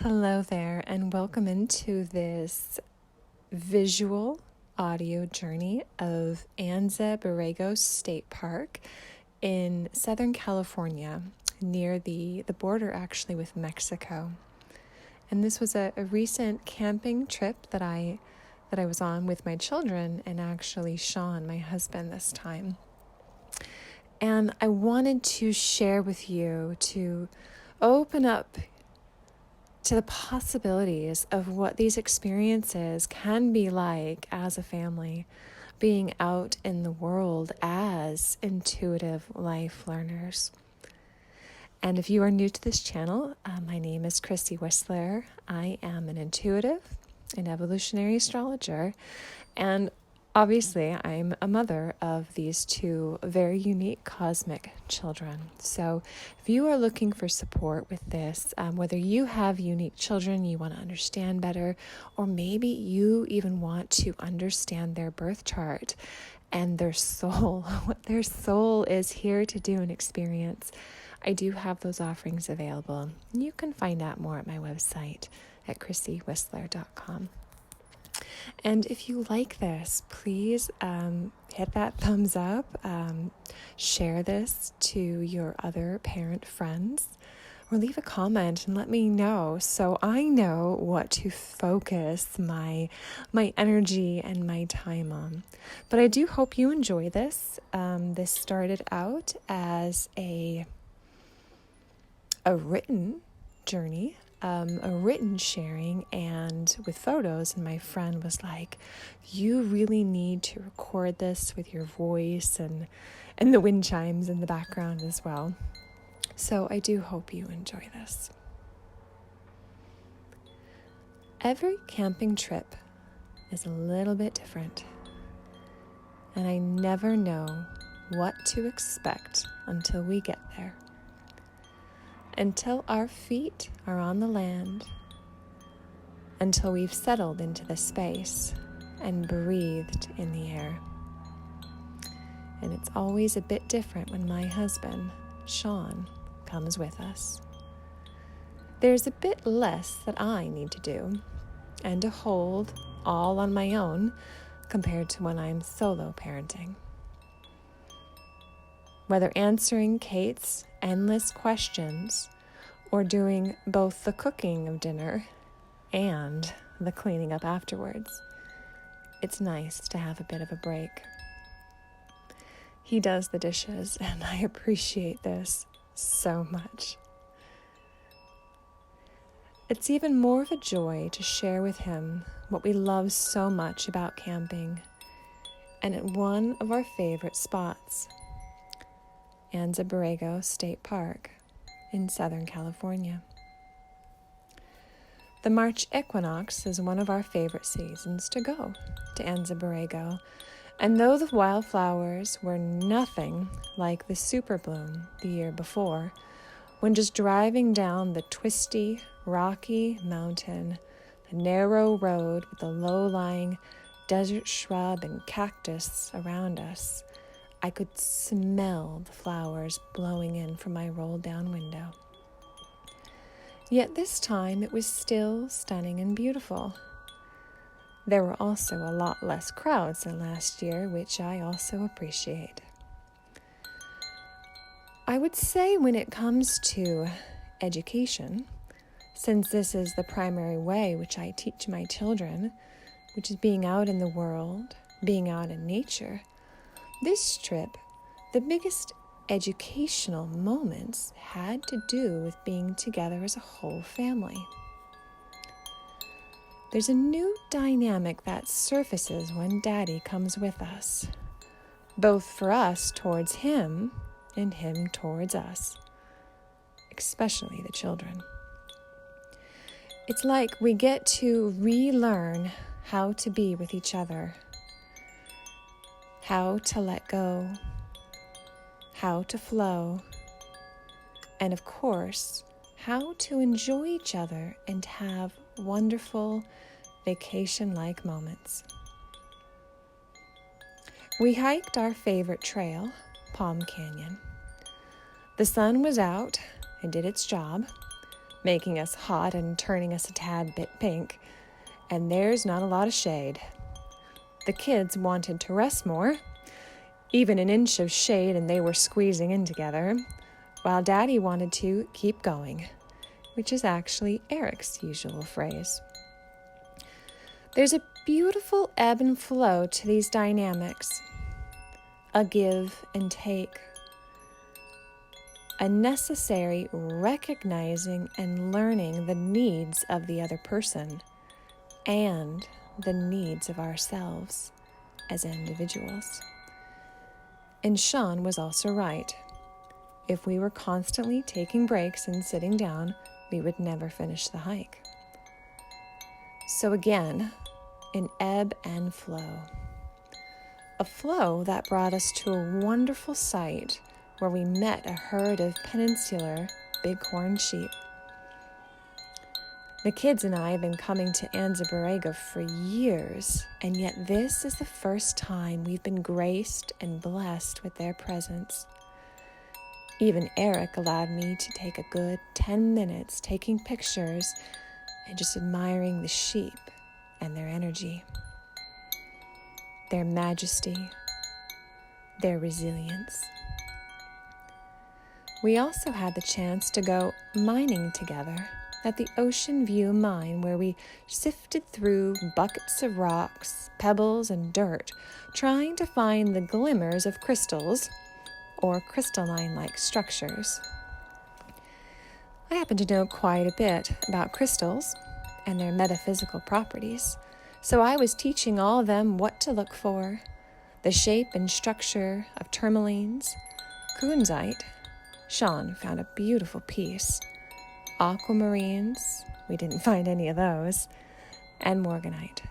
Hello there, and welcome into this visual audio journey of Anza-Borrego State Park in Southern California, near the border actually with Mexico. And this was a recent camping trip that I was on with my children and actually Sean, my husband, this time. And I wanted to share with you to open up to the possibilities of what these experiences can be like as a family, being out in the world as intuitive life learners. And if you are new to this channel, my name is Christy Whistler. I am an intuitive, an evolutionary astrologer, and obviously I'm a mother of these two very unique cosmic children. So if you are looking for support with this, whether you have unique children you want to understand better, or maybe you even want to understand their birth chart and their soul, what their soul is here to do and experience, I do have those offerings available. You can find out more at my website at christywhistler.com. And if you like this, please hit that thumbs up, share this to your other parent friends, or leave a comment and let me know so I know what to focus my energy and my time on. But I do hope you enjoy this. This started out as a written journey, a written sharing and with photos, and my friend was like, you really need to record this with your voice and the wind chimes in the background as well. So I do hope you enjoy this. Every camping trip is a little bit different, and I never know what to expect until we get there. Until our feet are on the land, until we've settled into the space and breathed in the air. And it's always a bit different when my husband, Sean, comes with us. There's a bit less that I need to do and to hold all on my own compared to when I'm solo parenting. Whether answering Kate's endless questions or doing both the cooking of dinner and the cleaning up afterwards, it's nice to have a bit of a break. He does the dishes, and I appreciate this so much. It's even more of a joy to share with him what we love so much about camping, and at one of our favorite spots, Anza-Borrego State Park in Southern California. The March Equinox is one of our favorite seasons to go to Anza-Borrego, and though the wildflowers were nothing like the super bloom the year before, when just driving down the twisty, rocky mountain, the narrow road with the low-lying desert shrub and cactus around us, I could smell the flowers blowing in from my rolled-down window. Yet this time it was still stunning and beautiful. There were also a lot less crowds than last year, which I also appreciate. I would say when it comes to education, since this is the primary way which I teach my children, which is being out in the world, being out in nature, this trip, the biggest educational moments had to do with being together as a whole family. There's a new dynamic that surfaces when Daddy comes with us, both for us towards him and him towards us, especially the children. It's like we get to relearn how to be with each other, how to let go, how to flow, and of course, how to enjoy each other and have wonderful vacation-like moments. We hiked our favorite trail, Palm Canyon. The sun was out and did its job, making us hot and turning us a tad bit pink, and there's not a lot of shade. The kids wanted to rest more, even an inch of shade and they were squeezing in together, while Daddy wanted to keep going, which is actually Eric's usual phrase. There's a beautiful ebb and flow to these dynamics, a give and take, a necessary recognizing and learning the needs of the other person and the needs of ourselves as individuals. And Sean was also right. If we were constantly taking breaks and sitting down, we would never finish the hike. So again, an ebb and flow. A flow that brought us to a wonderful site where we met a herd of peninsular bighorn sheep. The kids and I have been coming to Anza-Borrego for years, and yet this is the first time we've been graced and blessed with their presence. Even Eric allowed me to take a good 10 minutes taking pictures and just admiring the sheep and their energy, their majesty, their resilience. We also had the chance to go mining together at the Ocean View Mine, where we sifted through buckets of rocks, pebbles, and dirt, trying to find the glimmers of crystals or crystalline-like structures. I happen to know quite a bit about crystals and their metaphysical properties, so I was teaching all of them what to look for: the shape and structure of tourmalines, kunzite. Sean found a beautiful piece. Aquamarines, we didn't find any of those, and morganite.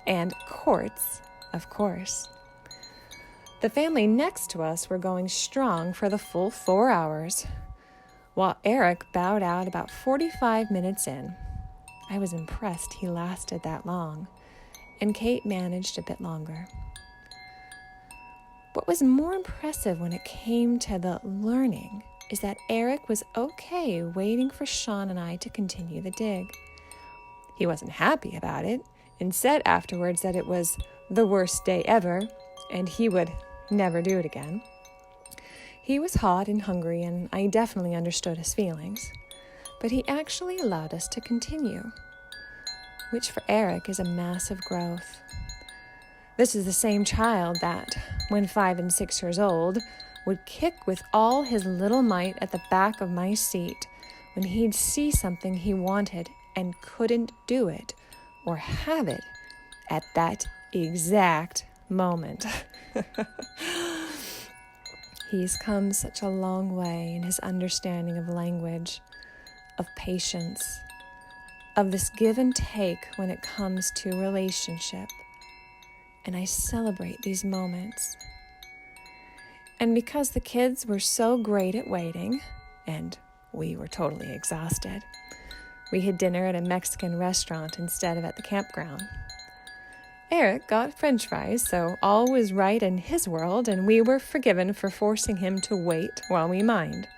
And quartz, of course. The family next to us were going strong for the full 4 hours, while Eric bowed out about 45 minutes in. I was impressed he lasted that long, and Kate managed a bit longer. What was more impressive when it came to the learning is that Eric was okay waiting for Sean and I to continue the dig. He wasn't happy about it and said afterwards that it was the worst day ever and he would never do it again. He was hot and hungry, and I definitely understood his feelings, but he actually allowed us to continue, which for Eric is a massive growth. This is the same child that, when 5 and 6 years old, would kick with all his little might at the back of my seat when he'd see something he wanted and couldn't do it or have it at that exact moment. He's come such a long way in his understanding of language, of patience, of this give and take when it comes to relationship. And I celebrate these moments. And because the kids were so great at waiting, and we were totally exhausted, we had dinner at a Mexican restaurant instead of at the campground. Eric got French fries, so all was right in his world, and we were forgiven for forcing him to wait while we mined.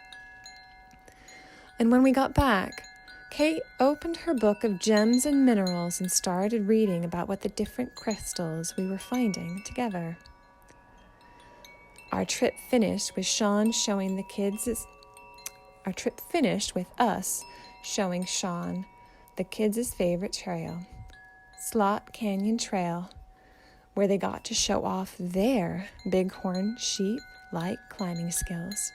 And when we got back, Kate opened her book of gems and minerals and started reading about what the different crystals we were finding together. Our trip finished with Sean showing the kids. Our trip finished with us showing Sean the kids' favorite trail, Slot Canyon Trail, where they got to show off their bighorn sheep-like climbing skills.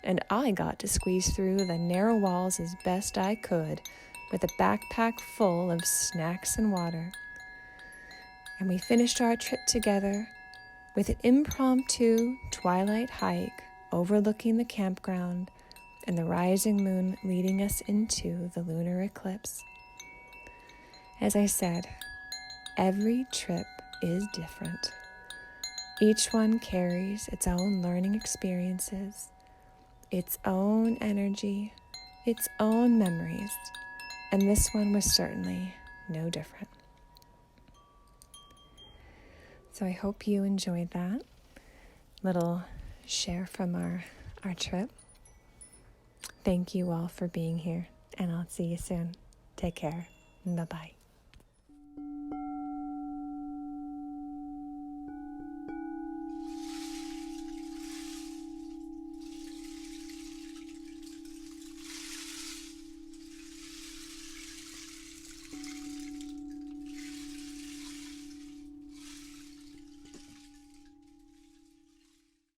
And I got to squeeze through the narrow walls as best I could with a backpack full of snacks and water. And we finished our trip together with an impromptu twilight hike overlooking the campground and the rising moon leading us into the lunar eclipse. As I said, every trip is different. Each one carries its own learning experiences, its own energy, its own memories, and this one was certainly no different. So I hope you enjoyed that little share from our trip. Thank you all for being here, and I'll see you soon. Take care. Bye-bye.